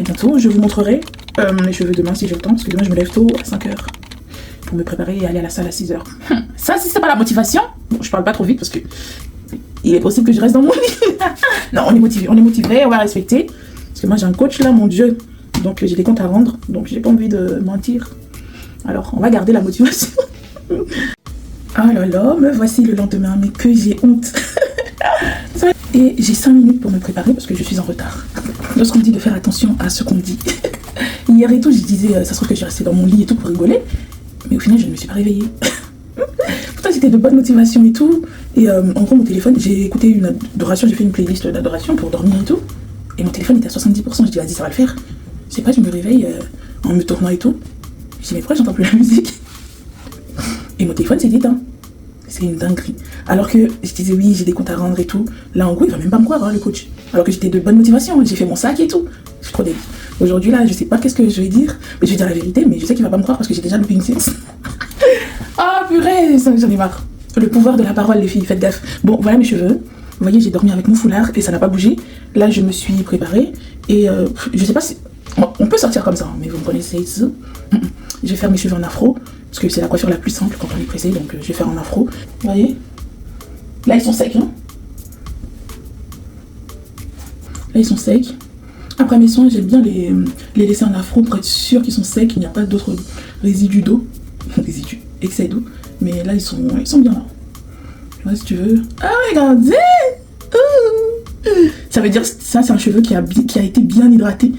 bientôt. Je vous montrerai mes cheveux demain si j'ai le temps, parce que demain je me lève tôt à 5h pour me préparer et aller à la salle à 6h. Ça, si c'est pas la motivation, bon, je parle pas trop vite parce que il est possible que je reste dans mon lit. Non, on est motivé, on va respecter. Parce que moi j'ai un coach là, mon Dieu. Donc j'ai des comptes à rendre, donc j'ai pas envie de mentir. Alors on va garder la motivation. Oh là là, me voici le lendemain, mais que j'ai honte. Et j'ai 5 minutes pour me préparer parce que je suis en retard. Lorsqu'on me dit de faire attention à ce qu'on dit. Hier et tout, je disais, ça se trouve que je restais dans mon lit et tout pour rigoler. Mais au final, je ne me suis pas réveillée. Pourtant, c'était de bonne motivation et tout. Et en gros, mon téléphone, j'ai écouté une adoration, j'ai fait une playlist d'adoration pour dormir et tout. Et mon téléphone était à 70%. Je dis, vas-y, ça va le faire. Je sais pas, je me réveille en me tournant et tout. Je dis, mais pourquoi j'entends plus la musique? Et mon téléphone s'est éteint. C'est une dinguerie. Alors que je disais, oui, j'ai des comptes à rendre et tout. Là, en gros, il va même pas me croire, hein, le coach. Alors que j'étais de bonne motivation. J'ai fait mon sac et tout. Je suis trop dégoûtée. Aujourd'hui, là, je sais pas qu'est-ce que je vais dire. Mais je vais dire la vérité, mais je sais qu'il va pas me croire parce que j'ai déjà loupé une séance. Ah, purée, j'en ai marre. Le pouvoir de la parole, les filles, faites gaffe. Bon, voilà mes cheveux. Vous voyez, j'ai dormi avec mon foulard et ça n'a pas bougé. Là, je me suis préparée. Et je sais pas si... On peut sortir comme ça, mais vous me connaissez. Je vais faire mes cheveux en afro. Parce que c'est la coiffure la plus simple quand on est pressé. Donc, je vais faire en afro. Vous voyez? Là, ils sont secs. Hein, là, ils sont secs. Après mes soins, j'aime bien les laisser en afro pour être sûr qu'ils sont secs. Il n'y a pas d'autres résidus d'eau. Résidus, excès d'eau. Mais là, ils sont bien là. Ouais, si tu veux. Ah, regardez! Ça veut dire ça, c'est un cheveu qui a été bien hydraté.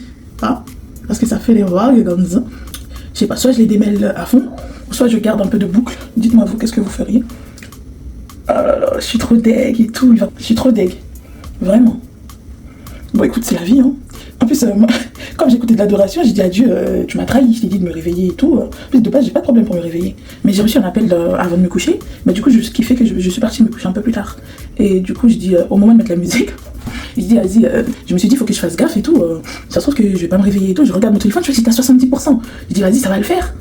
Ah, parce que ça fait les vagues comme ça. Je sais pas, soit je les démêle à fond, soit je garde un peu de boucle. Dites-moi vous, qu'est-ce que vous feriez? Ah là là, je suis trop deg et tout. Je suis trop deg. Vraiment. Bon, écoute, c'est la vie, hein. En plus, moi, comme j'écoutais de l'adoration, j'ai dit à Dieu, tu m'as trahi, je t'ai dit de me réveiller et tout. En plus, de base, j'ai pas de problème pour me réveiller. Mais j'ai reçu un appel avant de me coucher. Mais du coup, ce qui fait que je suis partie me coucher un peu plus tard. Et du coup, je dis, au moment de mettre la musique, je dis, vas-y, je me suis dit, il faut que je fasse gaffe et tout. Ça se trouve que je vais pas me réveiller et tout. Je regarde mon téléphone, je vois que c'était à 70%. Je dis, vas-y, ça va le faire.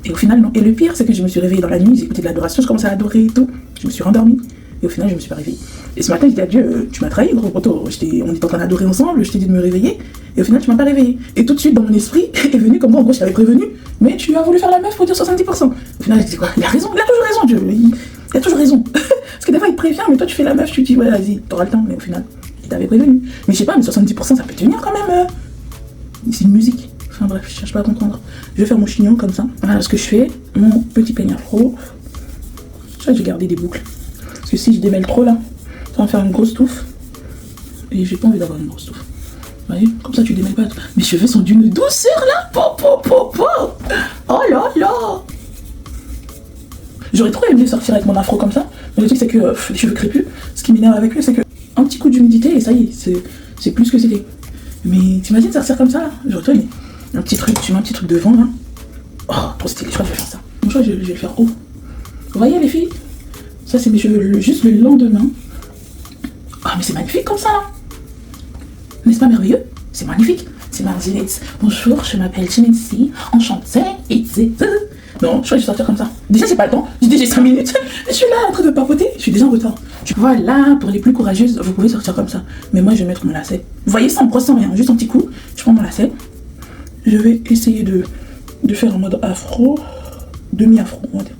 Et au final, non. Et le pire, c'est que je me suis réveillée dans la nuit, j'ai écouté de l'adoration, je commençais à adorer et tout. Je me suis rendormie. Et au final, je me suis pas réveillée. Et ce matin, je dis à Dieu, tu m'as trahi, gros poteau. On était en train d'adorer ensemble, je t'ai dit de me réveiller. Et au final, tu m'as pas réveillé. Et tout de suite, dans mon esprit, est venu comme moi, en gros, je t'avais prévenu. Mais tu as voulu faire la meuf pour dire 70%. Au final, je dis quoi? Il a raison, il a toujours raison, Dieu. Il a toujours raison. Parce que des fois, il te prévient, mais toi, tu fais la meuf, tu te dis, ouais, vas-y, t'auras le temps. Mais au final, il t'avait prévenu. Mais je sais pas, mais 70%, ça peut tenir quand même. C'est une musique. Enfin bref, je cherche pas à comprendre. Je vais faire mon chignon comme ça. Voilà ce que je fais. Mon petit peigne afro. Je vais garder des boucles. Parce que si je démêle trop là, ça va me faire une grosse touffe. Et j'ai pas envie d'avoir une grosse touffe. Vous voyez? Comme ça tu démêles pas. Mes cheveux sont d'une douceur là. Oh là là. J'aurais trop aimé sortir avec mon afro comme ça. Mais le truc c'est que les cheveux crépus, ce qui m'énerve avec eux, c'est que un petit coup d'humidité et ça y est, c'est plus ce que c'était. Mais t'imagines sortir comme ça là? J'aurais trop aimé. Un petit truc, tu mets un petit truc devant là. Oh, trop stylé, je crois que je vais faire ça. Bon, je crois que je vais le faire haut. Vous voyez les filles? Ça c'est mes cheveux juste le lendemain. Ah mais c'est magnifique comme ça là. N'est-ce pas merveilleux? C'est magnifique. C'est Marginette. Bonjour, je m'appelle Jinetsi. Enchantée. Et c'est... Non, je crois que je vais sortir comme ça. Déjà j'ai pas le temps. J'ai déjà 5 minutes. Je suis là en train de papoter. Je suis déjà en retard. Voilà, pour les plus courageuses, vous pouvez sortir comme ça. Mais moi je vais mettre mon lacet. Vous voyez, sans brosse, sans rien. Juste un petit coup. Je prends mon lacet. Je vais essayer de faire en mode afro, demi-afro, on va dire.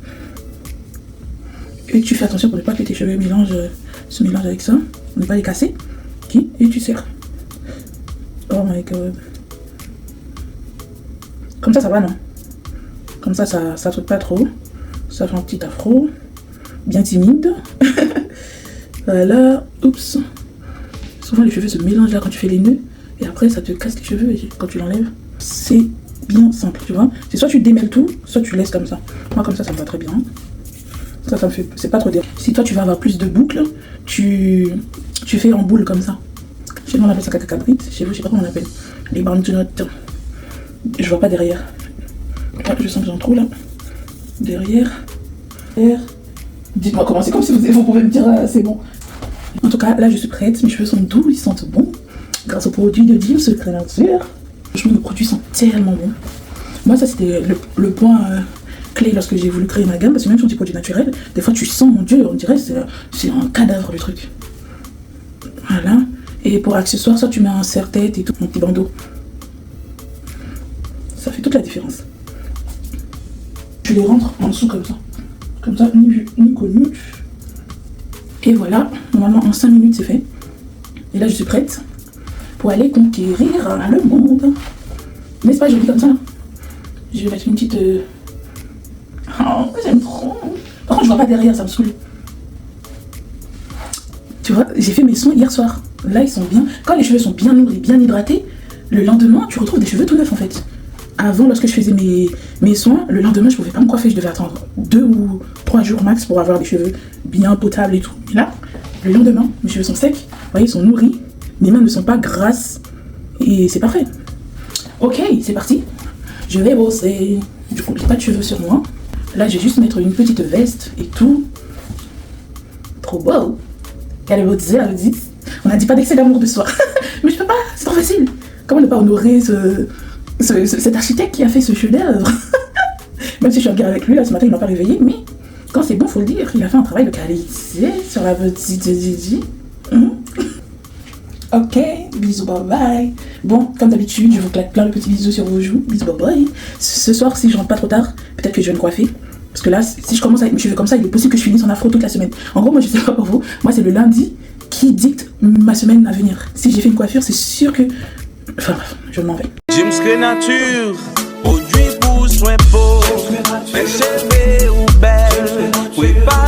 Et tu fais attention pour ne pas que tes cheveux se mélangent avec ça, pour ne pas les casser. Okay. Et tu serres. Oh my god. Comme ça va, non? Comme ça saute pas trop. Ça fait un petit afro, bien timide. Voilà, oups. Souvent les cheveux se mélangent là quand tu fais les nœuds. Et après ça te casse les cheveux quand tu l'enlèves. C'est bien simple, tu vois. C'est soit tu démêles tout, soit tu laisses comme ça. Moi comme ça me va très bien. Ça me fait, c'est pas trop dur. Si toi tu vas avoir plus de boucles, tu fais en boule comme ça. Chez nous on appelle ça cacacabrite, chez vous je sais pas comment on appelle. Les bandenotes. Je vois pas derrière. Ah, je sens que j'ai un trou là. Derrière. Dites-moi comment c'est, comme si vous pouvez me dire c'est bon. En tout cas là je suis prête, mes cheveux sont doux, ils sentent bon. Grâce au produit de Dim Secret Nature. Franchement, les produits sont tellement bons. Moi, ça, c'était le point clé lorsque j'ai voulu créer ma gamme. Parce que même sur des produits naturels, des fois, tu sens, mon Dieu, on dirait c'est un cadavre, le truc. Voilà. Et pour accessoires, soit tu mets un serre-tête et tout, mon petit bandeau. ça fait toute la différence. Je les rentre en dessous comme ça, ni vu ni connu. Et voilà, normalement en 5 minutes c'est fait. Et là je suis prête pour aller conquérir le monde. N'est-ce pas joli comme ça? Je vais mettre une petite... Oh, j'aime trop. Par contre je vois pas derrière, ça me saoule. Tu vois, j'ai fait mes soins hier soir. Là ils sont bien. Quand les cheveux sont bien nourris, bien hydratés, le lendemain tu retrouves des cheveux tout neufs en fait. Avant, lorsque je faisais mes soins, le lendemain je pouvais pas me coiffer, je devais attendre 2 ou 3 jours max pour avoir des cheveux bien potables et tout. Et là, le lendemain, mes cheveux sont secs, vous voyez, ils sont nourris, mes mains ne sont pas grasses et c'est parfait. Ok, c'est parti. Je vais bosser. Du coup, j'ai pas de cheveux sur moi. Là, je vais juste mettre une petite veste et tout. Trop beau. Quelle beauté, la dit. On a dit pas d'excès d'amour de soi. Mais je peux pas, c'est trop facile. Comment ne pas honorer cet architecte qui a fait ce chef-d'œuvre? Même si je suis en guerre avec lui, là, ce matin, il m'a pas réveillé, mais quand c'est bon, faut le dire, il a fait un travail de qualité sur la petite Didi. Ok, bisous, bye bye. Bon, comme d'habitude, je vous claque plein de petits bisous sur vos joues. Bisous, bye bye. Ce soir, si je rentre pas trop tard, peut-être que je vais me coiffer. Parce que là, si je commence avec mes cheveux comme ça, il est possible que je finisse en afro toute la semaine. En gros, moi, je sais pas pour vous, moi, c'est le lundi qui dicte ma semaine à venir. Si j'ai fait une coiffure, c'est sûr que... Enfin bref, je m'en vais. James Créature, produit pour soin beau. Mais c'est ou belle, oui, pas